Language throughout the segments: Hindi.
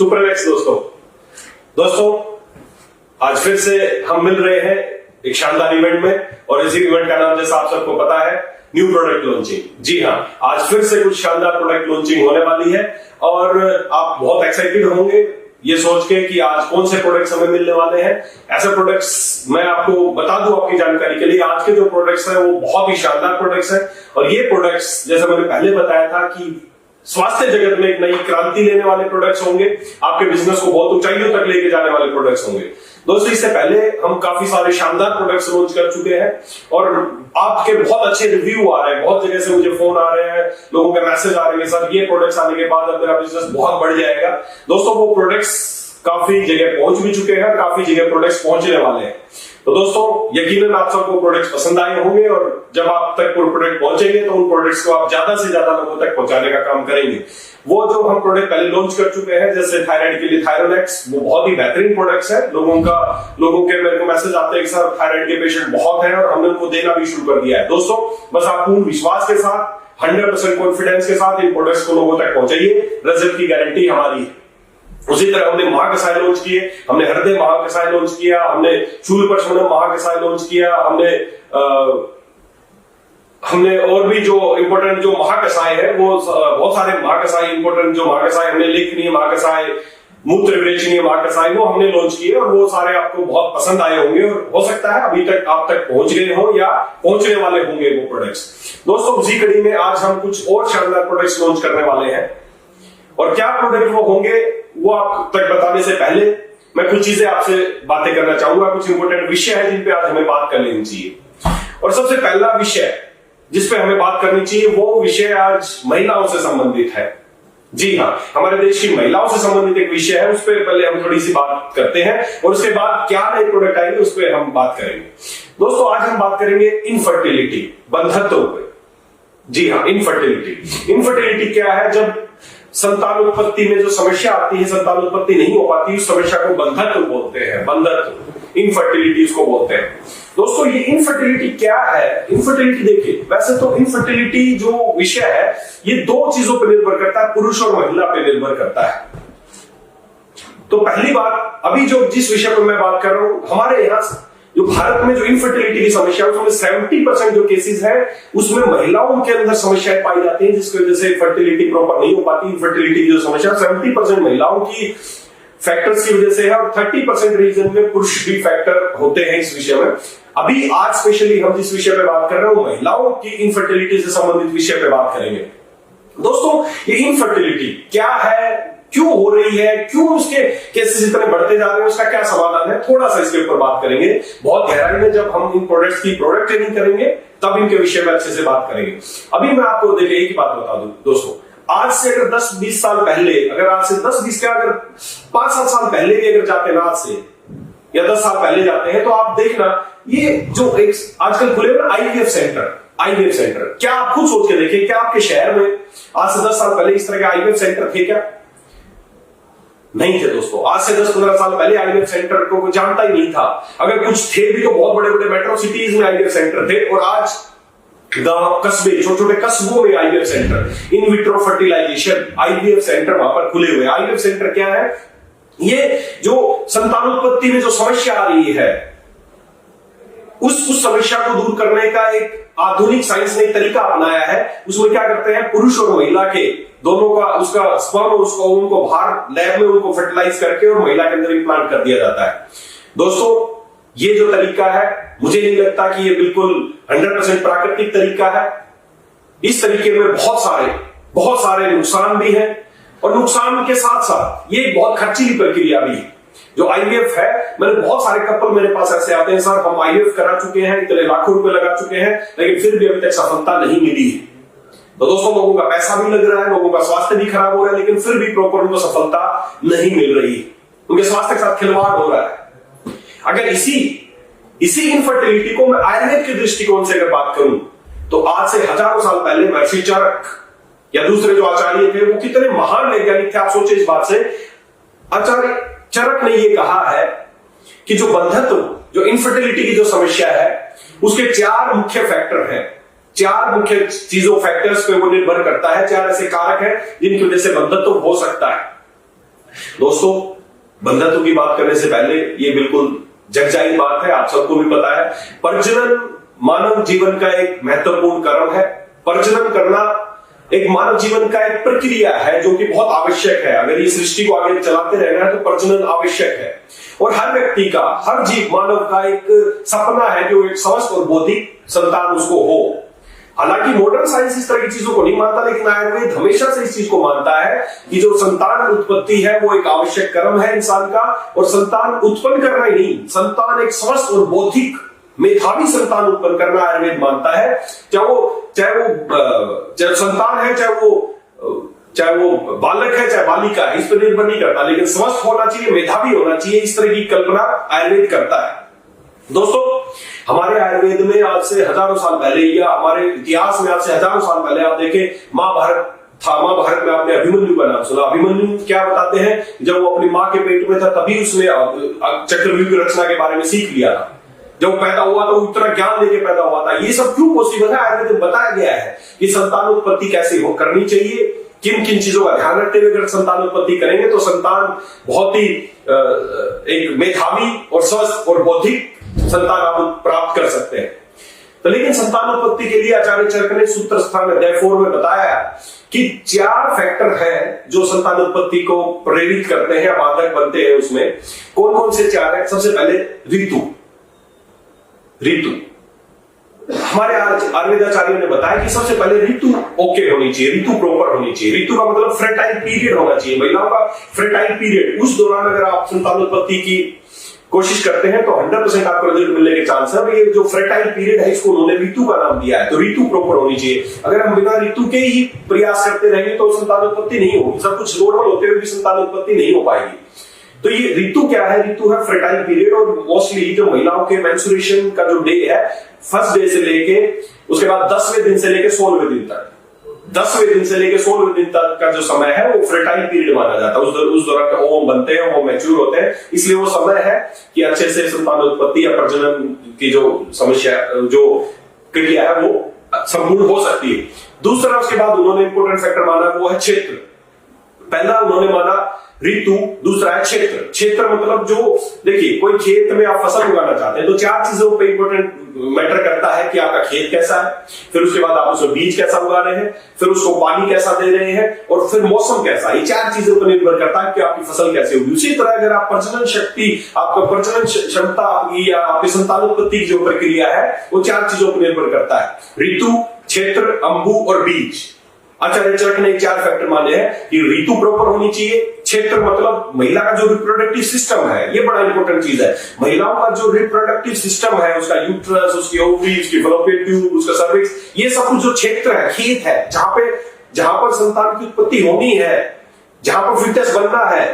सुपरलेक्स दोस्तों आज फिर से हम मिल रहे हैं एक शानदार इवेंट में, और इसी इवेंट का नाम जैसा आप सबको पता है न्यू प्रोडक्ट लॉन्चिंग। जी हाँ, आज फिर से कुछ शानदार प्रोडक्ट लॉन्चिंग होने वाली है और आप बहुत एक्साइटेड होंगे ये सोच के कि आज कौन से प्रोडक्ट्स हमें मिलने वाले हैं। ऐसे प्रोडक्ट्स मैं आपको बता दूं आपकी जानकारी के लिए, आज के जो प्रोडक्ट्स हैं वो बहुत ही शानदार प्रोडक्ट्स हैं। और ये प्रोडक्ट्स जैसे मैंने पहले बताया था कि स्वास्थ्य जगत में एक नई क्रांति लेने वाले प्रोडक्ट्स होंगे, आपके बिजनेस को बहुत ऊंचाइयों तक लेके जाने वाले प्रोडक्ट्स होंगे। दोस्तों इससे पहले हम काफी सारे शानदार प्रोडक्ट्स लॉन्च कर चुके हैं और आपके बहुत अच्छे रिव्यू आ रहे हैं, बहुत जगह से मुझे फोन आ रहे हैं, लोगों के मैसेज आ रहे हैं, सर ये प्रोडक्ट्स आने के बाद अब मेरा बिजनेस बहुत बढ़ जाएगा। दोस्तों वो प्रोडक्ट्स काफी जगह पहुंच भी चुके हैं, काफी जगह प्रोडक्ट्स पहुंचने वाले हैं। तो दोस्तों यकीनन आप सबको प्रोडक्ट्स पसंद आए होंगे और जब आप तक वो प्रोडक्ट पहुंचेंगे तो उन प्रोडक्ट्स को आप ज्यादा से ज्यादा लोगों तक पहुंचाने का काम करेंगे। वो जो हम प्रोडक्ट पहले लॉन्च कर चुके हैं, जैसे थायराइड के लिए थायरोलेक्स, वो बहुत ही बेहतरीन प्रोडक्ट्स है। लोगों के मेरे को मैसेज आते हैं कि सर थायराइड के पेशेंट बहुत है और हमने उनको देना भी शुरू कर दिया है। दोस्तों बस आप पूर्ण विश्वास के साथ 100% कॉन्फिडेंस के साथ इन प्रोडक्ट्स को लोगों तक पहुंचाइए, रिजल्ट की गारंटी हमारी है। उसी तरह हमने महाकसाय लॉन्च किए, हमने हृदय महाकसाय लॉन्च किया, हमने शूलप्रशमनम महाकसाय लॉन्च किया, हमने और भी जो इंपॉर्टेंट जो महाकसाय है वो बहुत सारे महाकसाय इंपॉर्टेंट जो महाकसाय हमने लेखनीय महाकसाय, मूत्र विरेचनीय महाकसाय वो हमने लॉन्च किए और वो सारे आपको बहुत पसंद आए होंगे और हो सकता है अभी तक आप तक पहुंच गए हो या पहुंचने वाले होंगे वो प्रोडक्ट्स। दोस्तों उसी कड़ी में आज हम कुछ और शानदार प्रोडक्ट्स लॉन्च करने वाले हैं और क्या प्रोडक्ट वो होंगे वो आप तक बताने से पहले मैं कुछ चीजें आपसे बातें करना चाहूंगा। कुछ इंपॉर्टेंट विषय है जिन पे आज हमें बात कर लेनी चाहिए और सबसे पहला विषय जिसपे हमें बात करनी चाहिए वो विषय आज महिलाओं से संबंधित है। जी हाँ, हमारे देश की महिलाओं से संबंधित एक विषय है, उस पर पहले हम थोड़ी सी बात करते हैं और उसके बाद क्या नए प्रोडक्ट आएंगे उस पर हम बात करेंगे। दोस्तों आज हम बात करेंगे इनफर्टिलिटी, बंधत्व पे। जी हाँ, इनफर्टिलिटी क्या है? जब संतान उत्पत्ति में जो समस्या आती है, संतान उत्पत्ति नहीं हो पाती, उस समस्या को बंधत्व बोलते हैं, बंधत्व, इनफर्टिलिटी उसको बोलते हैं। दोस्तों ये इनफर्टिलिटी क्या है? इनफर्टिलिटी देखिए, वैसे तो इनफर्टिलिटी जो विषय है ये दो चीजों पर निर्भर करता है, पुरुष और महिला पे निर्भर करता है। तो पहली बात, अभी जो जिस विषय पर मैं बात कर रहा हूं, हमारे यहां जो भारत में जो इनफर्टिलिटी की समस्या है उसमें 70% जो केसेस है उसमें महिलाओं के अंदर समस्याएं पाई जाती हैं, जिसकी वजह से फर्टिलिटी प्रॉपर नहीं हो पाती। इनफर्टिलिटी की जो समस्या 70% महिलाओं की फैक्टर्स की वजह से है और 30% रीजन में पुरुष भी फैक्टर होते हैं इस विषय में। अभी आज स्पेशली हम जिस विषय पे बात कर रहे हैं महिलाओं की इनफर्टिलिटी से संबंधित विषय पे बात करेंगे। दोस्तों ये इनफर्टिलिटी क्या है, क्यों हो रही है, क्यों उसके केसेस इतने बढ़ते जा रहे हैं, उसका क्या समाधान है, थोड़ा सा इसके ऊपर बात करेंगे। बहुत गहराई में जब हम इन प्रोडक्ट्स की प्रोडक्ट ट्रेनिंग करेंगे तब इनके विषय में अच्छे से बात करेंगे। अभी मैं आपको देखिए एक ही बात बता दूं दोस्तों, आज से अगर 10-20 साल पहले, अगर आज से 10-20 क्या अगर 5-7 साल पहले भी अगर जाते ना आज से या 10 साल पहले जाते हैं तो आप देखना ये जो एक आजकल खुले ना आईवीएफ सेंटर, क्या आप खुद सोच के देखिए, क्या आपके शहर में आज से 10 साल पहले इस तरह के आईवीएफ सेंटर थे क्या? नहीं थे दोस्तों। आज से 10-15 साल पहले आईवीएफ सेंटर को कोई जानता ही नहीं था, अगर कुछ थे भी तो बहुत बड़े बड़े मेट्रो सिटीज में आईवीएफ सेंटर थे और आज गांव कस्बे, छोटे छोटे कस्बों में IVF centre, in vitro fertilisation IVF centre वहां पर खुले हुए। आईवीएफ सेंटर क्या है? ये जो संतानोत्पत्ति में जो समस्या आ रही है उस समस्या को दूर करने का एक आधुनिक साइंस ने एक तरीका अपनाया है। उसमें क्या करते हैं, पुरुष और महिला के दोनों का उसका स्पर्म उसको उनको बाहर लैब में उनको फर्टिलाइज करके और महिला के अंदर इम्प्लांट कर दिया जाता है। दोस्तों ये जो तरीका है मुझे नहीं लगता कि ये बिल्कुल 100% प्राकृतिक तरीका है। इस तरीके में बहुत सारे नुकसान भी हैं और नुकसान के साथ साथ ये बहुत खर्चीली प्रक्रिया भी है। जो आईवीएफ है, मैंने बहुत सारे कपल मेरे पास ऐसे आते हैं, सर हम आईवीएफ करा चुके हैं, इतने लाखों रुपए लगा चुके हैं लेकिन फिर भी अभी तक सफलता नहीं मिली है। तो दोस्तों लोगों का पैसा भी लग रहा है, लोगों का स्वास्थ्य भी खराब हो रहा है, लेकिन फिर भी प्रॉपर उनको सफलता नहीं मिल रही है, उनके स्वास्थ्य के साथ खिलवाड़ हो रहा है। अगर इसी इनफर्टिलिटी को मैं आयुर्वेद के दृष्टिकोण से अगर बात करूं तो आज से हजारों साल पहले महर्षि चरक या दूसरे जो आचार्य थे वो कितने महान वैज्ञानिक थे, आप सोचे इस बात से। आचार्य चरक ने यह कहा है कि जो बंधत्व, जो इनफर्टिलिटी की जो समस्या है उसके 4 मुख्य फैक्टर हैं, 4 मुख्य चीजों फैक्टर्स पे वो निर्भर करता है, 4 ऐसे कारक हैं जिनकी वजह से बंधत्व हो सकता है। दोस्तों, बंधत्व की बात करने से पहले ये बिल्कुल जगजाहिर बात है, आप सबको भी पता है, प्रजनन मानव जीवन का एक महत्वपूर्ण कर्म है। प्रजनन करना एक मानव जीवन का एक प्रक्रिया है जो कि बहुत आवश्यक है। अगर ये सृष्टि को आगे चलाते रहना है तो प्रजनन आवश्यक है। और हर व्यक्ति का, हर जीव मानव का एक सपना है कि वो एक स्वस्थ और बौद्धिक संतान उसको हो। हालांकि मॉडर्न साइंस इस तरह की चीजों को नहीं मानता, लेकिन आयुर्वेद हमेशा से इस चीज को मानता है कि जो संतान उत्पत्ति है वो एक आवश्यक कर्म है इंसान का। और संतान उत्पन्न करना ही नहीं, संतान एक स्वस्थ और बौद्धिक मेधावी संतान उत्पन्न करना आयुर्वेद मानता है। चाहे संतान है, चाहे वो बालक है, चाहे बालिका है, इस पर निर्भर नहीं करता, लेकिन स्वस्थ होना चाहिए, मेधावी होना चाहिए, इस तरह की कल्पना आयुर्वेद करता है। दोस्तों, हमारे आयुर्वेद में आज से हजारों साल पहले, या हमारे इतिहास में आज से हजारों साल पहले आप देखें, महाभारत था। महाभारत में आपने अभिमन्यु का नाम सुना। अभिमन्यु क्या बताते हैं, जब वो अपनी मां के पेट में था तभी उसने चक्रव्यूह की रचना के बारे में सीख लिया था। जब पैदा हुआ तो इतना ज्ञान लेके पैदा हुआ था। ये सब क्यों पॉसिबल है? आयुर्वेद में बताया गया है कि संतान उत्पत्ति कैसे हो करनी चाहिए, किन किन चीजों का ध्यान रखते हुए अगर संतान उत्पत्ति करेंगे तो संतान बहुत ही एक मेधावी और स्वस्थ और बौद्धिक संतान आप प्राप्त कर सकते हैं। तो लेकिन संतान उत्पत्ति के लिए आचार्य चरक ने सूत्र स्थान अध्याय 4 में बताया कि 4 फैक्टर हैं जो संतान उत्पत्ति को प्रेरित करते हैं, बाधक बनते हैं। उसमें कौन कौन से 4 हैं? सबसे पहले ऋतु। हमारे आयुर्वेदाचार्यों ने बताया कि सबसे पहले ऋतु ओके होनी चाहिए, ऋतु प्रॉपर होनी चाहिए। ऋतु का मतलब फ्रेटाइल पीरियड होना चाहिए, महिलाओं का फ्रेटाइल पीरियड। उस दौरान अगर आप संतान उत्पत्ति की कोशिश करते हैं तो 100% आपको रिजल्ट मिलने के चांस है। ये जो फ्रेटाइल पीरियड है इसको उन्होंने ऋतु का नाम दिया है। तो ऋतु प्रॉपर होनी चाहिए। अगर हम बिना ऋतु के ही प्रयास करते रहेंगे तो संतान उत्पत्ति नहीं होगी। सब कुछ नॉर्मल होते हुए भी संतान उत्पत्ति नहीं हो पाएगी। तो ये ऋतु क्या है? ऋतु है फ्रेटाइल पीरियड। और मोस्टली जो महिलाओं के मेंस्ट्रुएशन का जो डे है, फर्स्ट डे से लेके उसके बाद 10वें दिन से लेके 16वें दिन तक, 10वें दिन से लेके 16वें दिन तक का जो समय है वो फ्रेटाइल पीरियड माना जाता है। उस दौरान ओवम बनते हैं, वो मैच्योर होते हैं, इसलिए वो समय है कि अच्छे से संतान उत्पत्ति या प्रजनन की जो समस्या, जो क्रिया है वो संपूर्ण हो सकती है। दूसरा, उसके बाद उन्होंने इंपोर्टेंट फैक्टर माना वो है क्षेत्र। पहला उन्होंने माना ऋतु, दूसरा है क्षेत्र। क्षेत्र मतलब जो, देखिए कोई खेत में आप फसल उगाना चाहते हैं तो 4 चीजों पे इंपोर्टेंट मैटर करता है कि आपका खेत कैसा है, फिर उसके बाद आप उसमें बीज कैसा उगा रहे हैं, फिर उसको पानी कैसा दे रहे हैं, और फिर मौसम कैसा है। ये 4 चीजों पर निर्भर करता है कि आपकी फसल कैसे होगी। उसी तरह अगर आप प्रजनन शक्ति, आपका प्रजनन क्षमता आपकी या आपकी संतानोत्पत्ति की जो प्रक्रिया है वो 4 चीजों पर निर्भर करता है, ऋतु, क्षेत्र, अंबु और बीज। आचार्य चरक ने 4 फैक्टर माने हैं कि ऋतु प्रॉपर होनी चाहिए, क्षेत्र मतलब महिला का जो रिप्रोडक्टिव सिस्टम है, ये बड़ा इंपॉर्टेंट चीज है। महिलाओं का जो रिप्रोडक्टिव सिस्टम है, उसका यूट्रस, उसकी ओवरी, उसकी फैलोपियन ट्यूब, उसका सर्विक्स, ये सब कुछ जो क्षेत्र है, खेत है, जहां पर संतान की उत्पत्ति होनी है, जहां पर फिटनेस बनना है,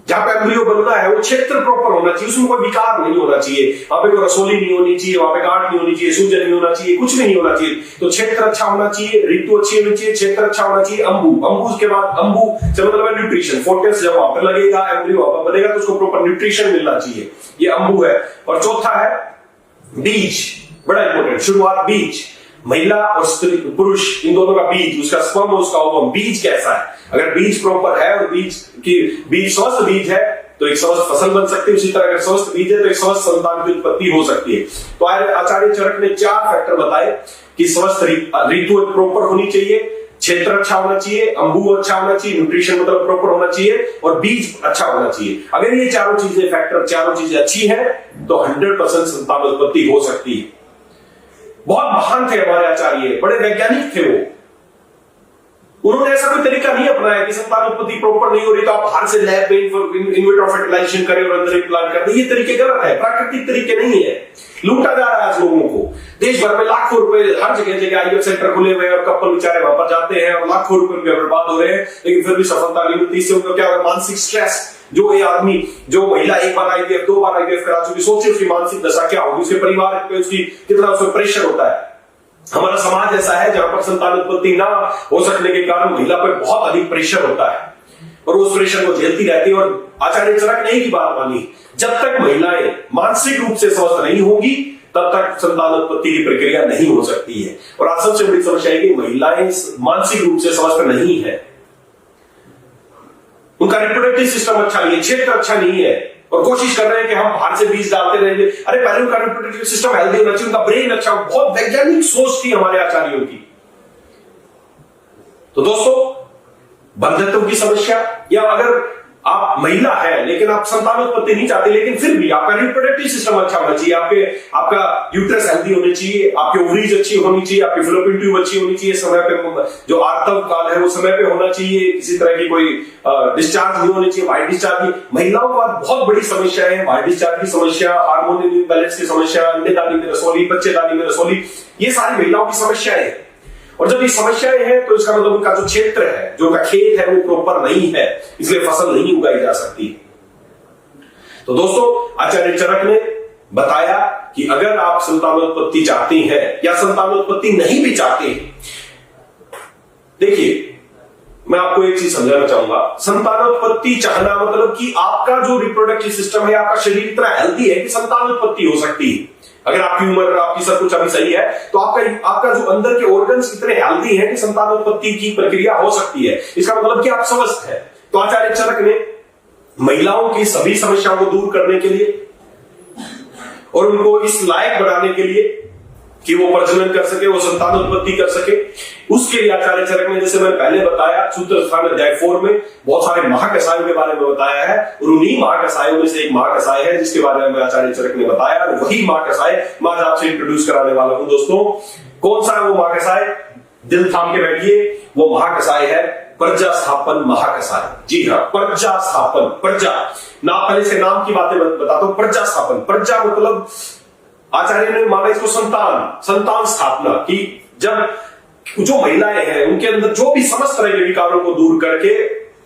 जहां पे एम्ब्रियो बनना है, वो क्षेत्र प्रॉपर होना चाहिए। उसमें कोई विकार नहीं होना चाहिए, वहां पे कोई रसोली नहीं होनी चाहिए, वहां पे गांठ नहीं होनी चाहिए, सूजन नहीं होना चाहिए, कुछ भी नहीं होना चाहिए। तो क्षेत्र अच्छा होना चाहिए, ऋतु अच्छी होनी चाहिए, क्षेत्र अच्छा होना चाहिए, अंबु के बाद अंबु से मतलब है न्यूट्रिशन, फोकस जब वहां पर लगेगा, एम्ब्रियो वहां पर बनेगा तो उसको प्रॉपर न्यूट्रिशन मिलना चाहिए, ये अंबु है। और चौथा है बीज, बड़ा इंपॉर्टेंट, शुरुआत बीज, महिला और पुरुष इन दोनों का बीज, उसका स्पर्म और उसका ओवम, बीज कैसा है। अगर बीज प्रॉपर है और बीज स्वस्थ बीज है तो एक स्वस्थ फसल बन सकती है। उसी तरह अगर स्वस्थ बीज है तो एक स्वस्थ संतान की उत्पत्ति हो सकती है। तो आचार्य चरक ने 4 फैक्टर बताए कि स्वस्थ ऋतु प्रॉपर होनी चाहिए, क्षेत्र अच्छा होना चाहिए, अंबु अच्छा होना चाहिए, न्यूट्रिशन मतलब प्रॉपर होना चाहिए, और बीज अच्छा होना चाहिए। अगर ये चारों चीजें अच्छी हैं तो 100% संतान उत्पत्ति हो सकती है। बहुत महान थे हमारे आचार्य, बड़े वैज्ञानिक थे वो। उन्होंने ऐसा कोई तरीका नहीं अपनाया कि संतान उत्पत्ति प्रॉपर नहीं हो रही तो आप बाहर से लैब में इनविट्रो फर्टिलाइजेशन करें और अंदर इम्प्लांट कर दें। ये तरीके गलत है, प्राकृतिक तरीके नहीं है। लूटा जा रहा है आज लोगों को। देश भर में लाखों रुपए हर जगह आईवीएफ सेंटर खुले हुए हैं और कपल बेचारे वहां पर जाते हैं और लाखों रुपए उनके बर्बाद हो रहे हैं, लेकिन फिर भी सफलता नहीं मिलती। इससे उनका क्या होगा? मानसिक स्ट्रेस। जो ये आदमी, जो महिला 1 बार आईवीएफ 2 बार आईवीएफ करा चुकी, सोचिए उसकी मानसिक दशा क्या होगी, उसके परिवार पे उसकी कितना उसमें प्रेशर होता है। हमारा समाज ऐसा है जहां पर संतान उत्पत्ति ना हो सकने के कारण महिला पर बहुत अधिक प्रेशर होता है और उस प्रेशर को झेलती रहती है। और आचार्य चरक ने एक ही बात मानी, जब तक महिलाएं मानसिक रूप से स्वस्थ नहीं होगी तब तक संतान उत्पत्ति की प्रक्रिया नहीं हो सकती है। और आज सबसे बड़ी समस्या है कि महिलाएं मानसिक रूप से स्वस्थ नहीं है। उनका रिप्रोडक्टिव सिस्टम अच्छा नहीं है, क्षेत्र अच्छा नहीं है, और कोशिश कर रहे हैं कि हम बाहर से बीज डालते रहेंगे। अरे पहले उनका रिप्रोडक्टिव सिस्टम हेल्दी होना चाहिए, उनका ब्रेन अच्छा, बहुत वैज्ञानिक सोच थी हमारे आचार्यों की। तो दोस्तों, बंधत्व की समस्या, या अगर आप महिला है लेकिन आप संतानोत्पत्ति नहीं चाहते, लेकिन फिर भी आपका रिप्रोडक्टिव सिस्टम अच्छा होना चाहिए, आपका यूट्रस हेल्दी होने चाहिए, आपकी ओवरीज अच्छी होनी चाहिए, आपकी फैलोपियन ट्यूब अच्छी होनी चाहिए, समय पे जो आर्तव काल है वो समय पे होना चाहिए, किसी तरह की कोई डिस्चार्ज नहीं होनी चाहिए, वाइट डिस्चार्ज की। महिलाओं के पास बहुत बड़ी समस्या है, वाइट डिस्चार्ज की समस्या, हार्मोन इम्बैलेंस की समस्या, अंडेदानी में रसौली, बच्चेदानी में रसौली, ये सारी महिलाओं की समस्याएं हैं। और जब ये समस्याएं हैं तो इसका मतलब उनका जो क्षेत्र है, जो उनका खेत है, वो प्रॉपर नहीं है, इसलिए फसल नहीं उगाई जा सकती। तो दोस्तों, आचार्य चरक ने बताया कि अगर आप संतानोत्पत्ति चाहते हैं या संतानोत्पत्ति नहीं भी चाहते हैं, देखिए मैं आपको एक चीज समझाना चाहूंगा, संतानोत्पत्ति चाहना मतलब कि आपका जो रिप्रोडक्टिव सिस्टम है, आपका शरीर इतना हेल्दी है कि संतानोत्पत्ति हो सकती है। अगर आपकी उम्र, आपकी सब कुछ अभी सही है, तो आपका जो अंदर के ऑर्गन्स इतने हेल्दी हैं कि संतानोत्पत्ति की प्रक्रिया हो सकती है। इसका मतलब कि आप स्वस्थ हैं। तो आचार्य चरक ने महिलाओं की सभी समस्याओं को दूर करने के लिए और उनको इस लायक बनाने के लिए कि वो प्रजनन कर सके, वो संतानोत्पत्ति कर सके, उसके लिए आचार्य चरक ने, जैसे मैंने पहले बताया, सूत्र स्थान अध्याय 4 में बहुत सारे महाकसायों के बारे में बताया है, और उन्हीं महाकसायों में से एक महाकसाय है जिसके बारे में आचार्य चरक ने बताया, और वही महाकसाय मैं आज आपसे इंट्रोड्यूस कराने वाला हूं। दोस्तों, कौन सा है वो महाकसाय? दिल थाम के बैठिए, वो महाकसाय है प्रजा स्थापन महाकसाय। जी हाँ, प्रजा स्थापन, प्रजा ना, पहले से नाम की बातें बताता हूं। प्रजा स्थापन, प्रजा मतलब आचार्य ने माना इसको संतान स्थापना की। जब जो महिलाएं हैं उनके अंदर जो भी समस्त तरह के विकारों को दूर करके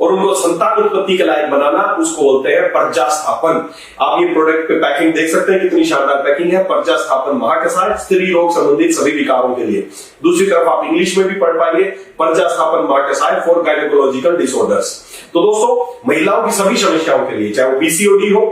और उनको संतान उत्पत्ति के लायक बनाना, उसको बोलते हैं प्रजा स्थापन। आप ये प्रोडक्ट पे पैकिंग देख सकते हैं, कितनी शानदार पैकिंग है। प्रजा स्थापन महाकसाय, स्त्री रोग संबंधित सभी विकारों के लिए। दूसरी तरफ आप इंग्लिश में भी पढ़ पाएंगे, प्रजा स्थापन महाकसाय फॉर गायनेकोलॉजिकल डिसऑर्डर्स। तो दोस्तों, महिलाओं की सभी समस्याओं के लिए, चाहे वो पीसीओडी हो,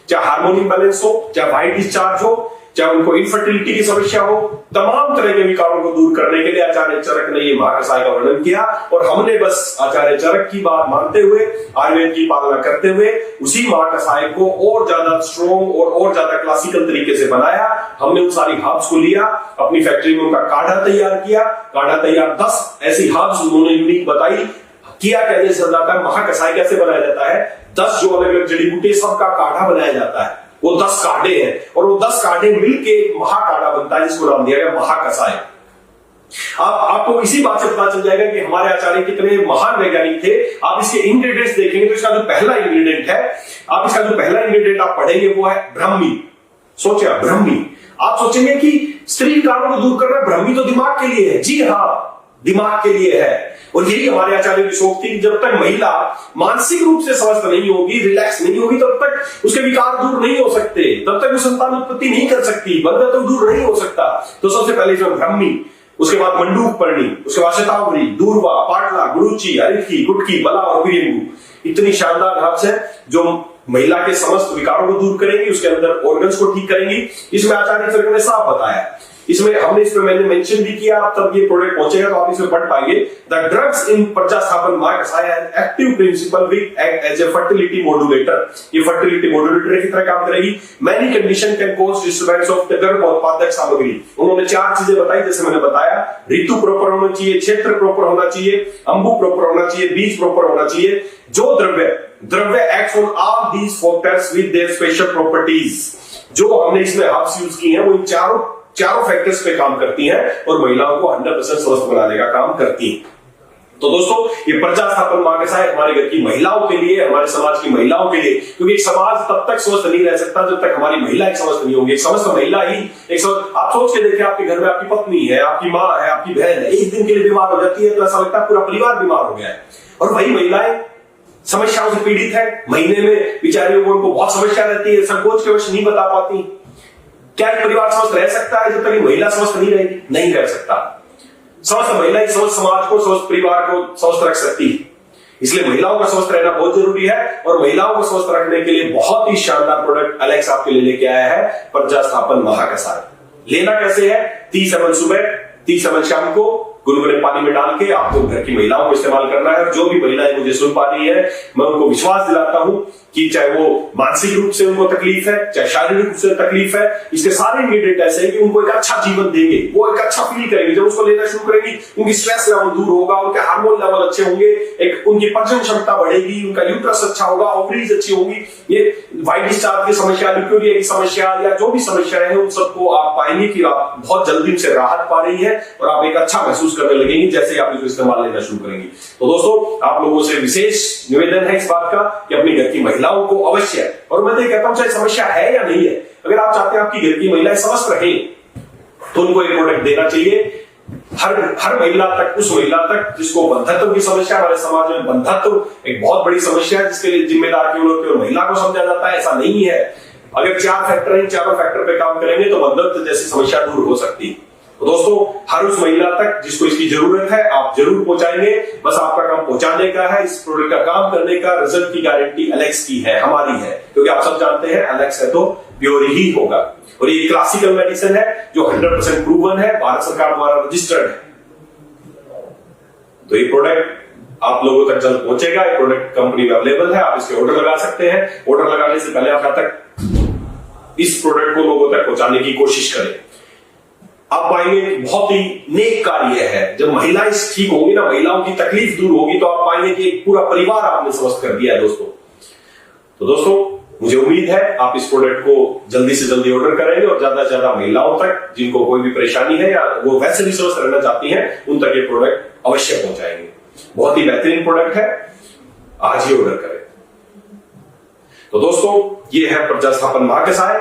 चाहे हार्मोन इंबैलेंस हो, चाहे वाइट डिस्चार्ज हो, चाहे उनको इनफर्टिलिटी की समस्या हो, तमाम तरह के विकारों को दूर करने के लिए आचार्य चरक ने ये महाकसाय का वर्णन किया। और हमने बस आचार्य चरक की बात मानते हुए, आयुर्वेद की पालना करते हुए, उसी महाकसाय को और ज्यादा स्ट्रॉन्ग और ज्यादा क्लासिकल तरीके से बनाया। हमने उन सारी हर्ब्स को लिया, अपनी फैक्ट्री में उनका काढ़ा तैयार किया। काढ़ा तैयार 10 ऐसी हर्ब्स उन्होंने यूनिक बताई। किया कैसे जाता है, महाकसाय कैसे बनाया जाता है, 10 जो अलग अलग जड़ी बूटी सबका काढ़ा बनाया जाता है। वो 10 काढ़े हैं, और वो 10 काढ़े मिलके एक महाकाढ़ा बनता है, जिसको नाम दिया गया महाकसाय। आपको इसी बात से पता चल जाएगा कि हमारे आचार्य कितने महान वैज्ञानिक थे। आप इसके इंग्रेडिएंट्स देखेंगे तो इसका जो पहला इंग्रेडिएंट है, आप पढ़ेंगे वो है ब्राह्मी। सोचिए, ब्राह्मी। आप सोचेंगे कि स्त्री कारणों को दूर करना, ब्राह्मी तो दिमाग के लिए है। जी हाँ, दिमाग के लिए है। और यही हमारे आचार्य की सोच थी कि जब तक महिला मानसिक रूप से स्वस्थ नहीं होगी, रिलैक्स नहीं होगी, तब तक उसके विकार दूर नहीं हो सकते, तब तक वो संतान उत्पत्ति नहीं कर सकती, बंधन तो दूर नहीं हो सकता। तो सबसे पहले इसमें ब्राह्मी, उसके बाद मंडूक पर्णी, उसके बाद शतावरी, दूर्वा, पाटला, गुरुची, अरिथी, गुटकी, बला और वीरेंगु। इतनी शानदार हर्ब्स है जो महिला के समस्त विकारों को दूर करेंगी, उसके अंदर ऑर्गन्स को ठीक करेंगी। इसमें आचार्य चरक ने साफ बताया। इसमें मैंने मेंशन भी किया, आप तब ये प्रोडक्ट पहुंचेगा तो आप इसमें पढ़ पाएंगे। द ड्रग्स इन प्रजा स्थापन महाकसाय have active principle which act as a fertility modulator. ये फर्टिलिटी मॉड्यूलेटर की तरह काम करेगी। Many condition can cause disturbance of the गर्भोत्पादक सामग्री। उन्होंने 4 चीजें बताई, जैसे मैंने बताया, ऋतु प्रॉपर होना चाहिए, क्षेत्र प्रॉपर होना चाहिए, अंबु प्रॉपर होना चाहिए, बीज प्रॉपर होना चाहिए। जो द्रव्य acts on all these factors with their special properties. जो हमने इसमें हर्ब्स यूज की हैं, वो इन चारों फैक्टर्स पे काम करती हैं और महिलाओं को 100% स्वस्थ बनाने का काम करती हैं। तो दोस्तों, ये प्रजा स्थापन महाकसाय हमारे घर की महिलाओं के लिए, हमारे समाज की महिलाओं के लिए, क्योंकि एक समाज तब तक स्वस्थ नहीं रह सकता जब तक हमारी महिला एक स्वस्थ नहीं होगी। एक समस्त महिला ही एक स्वस्थ। आप सोच के देखिए, आपके घर में आपकी पत्नी है, आपकी माँ है, आपकी बहन है, एक दिन के लिए बीमार हो जाती है तो ऐसा लगता है पूरा परिवार बीमार हो गया है। और वही महिलाएं समस्याओं से पीड़ित है, महीने में बेचारियों को उनको बहुत समस्या रहती है, संकोच के वश नहीं बता पाती। क्या एक परिवार स्वस्थ रह सकता है जब तक महिला स्वस्थ नहीं रहेगी? नहीं रह सकता। स्वस्थ महिला ही स्वस्थ समाज को, स्वस्थ परिवार को स्वस्थ रख सकती है। इसलिए महिलाओं का स्वस्थ रहना बहुत जरूरी है। और महिलाओं को स्वस्थ रखने के लिए बहुत ही शानदार प्रोडक्ट एलेक्स आपके लिए लेके आया है, प्रजा स्थापन महाकसाय। लेना कैसे है? 30 ml सुबह, 30 ml शाम को, गुनगुने पानी में डाल के आपको घर की महिलाओं को इस्तेमाल करना है। और जो भी महिलाएं मुझे सुन पा रही है, मैं उनको विश्वास दिलाता हूं कि चाहे वो मानसिक रूप से उनको तकलीफ है, चाहे शारीरिक रूप से तकलीफ है, इसके सारे इंग्रेडिएंट ऐसे हैं कि उनको एक अच्छा जीवन देंगे, वो एक अच्छा फील करेंगे। जब उसको लेना शुरू करेंगी, उनकी स्ट्रेस लेवल दूर होगा, उनके हार्मोन लेवल अच्छे होंगे, एक उनकी प्रजनन क्षमता बढ़ेगी, उनका यूट्रस अच्छा होगा, ओवरीज अच्छी होंगी। ये व्हाइट डिस्चार्ज की समस्या, लिक्यूरिया की समस्या या जो भी समस्याएं हैं, उन सबको आप पाएंगे कि आप बहुत जल्दी उनसे राहत पा रही है और आप एक अच्छा महसूस करने लगेंगे जैसे ही आप इसको इस्तेमाल लेना शुरू करेंगे। तो दोस्तों, आप लोगों से विशेष निवेदन है इस बात का कि अपनी घर की महिलाओं को अवश्य, और मैं तो कहता हूं चाहे समस्या है या नहीं है, अगर आप चाहते हैं आपकी घर की महिलाएं स्वस्थ रहें तो उनको एक प्रोडक्ट देना चाहिए हर महिला तक, उस महिला तक जिसको बंधत्व की समस्या। हमारे समाज में बंधत्व एक बहुत बड़ी समस्या है जिसके लिए जिम्मेदार केवल और महिला को समझा जाता है, ऐसा नहीं है। अगर 4 फैक्टर है, चारों फैक्टर पे काम करेंगे तो बंधत्व जैसी समस्या दूर हो सकती है। तो दोस्तों, हर उस महिला तक जिसको इसकी जरूरत है आप जरूर पहुंचाएंगे। बस आपका काम पहुंचाने का है। इस प्रोडक्ट का काम करने का, रिजल्ट की गारंटी एलेक्स की है, हमारी है, क्योंकि आप सब जानते हैं एलेक्स है तो प्योर ही होगा। और ये क्लासिकल मेडिसिन है जो 100% प्रूवन है, भारत सरकार द्वारा रजिस्टर्ड है। तो ये प्रोडक्ट आप लोगों तक जल्द पहुंचेगा। ये प्रोडक्ट कंपनी में अवेलेबल है, आप इसके ऑर्डर लगा सकते हैं। ऑर्डर लगाने से पहले आप तक इस प्रोडक्ट को लोगों तक पहुंचाने की कोशिश करें। आप पाएंगे बहुत ही नेक कार्य है। जब महिलाएं ठीक होंगी ना, महिलाओं की तकलीफ दूर होगी, तो आप पाएंगे कि एक पूरा परिवार आपने स्वस्थ कर दिया है दोस्तों। तो दोस्तों, मुझे उम्मीद है आप इस प्रोडक्ट को जल्दी से जल्दी ऑर्डर करेंगे और ज्यादा से ज्यादा महिलाओं तक जिनको कोई भी परेशानी है या वो वैसे भी स्वस्थ रहना चाहती हैं, उन तक ये प्रोडक्ट अवश्य पहुंचाएंगे। बहुत ही बेहतरीन प्रोडक्ट है, आज ही ऑर्डर करें। तो दोस्तों, ये है प्रज्ञा स्थापन महाकषाय।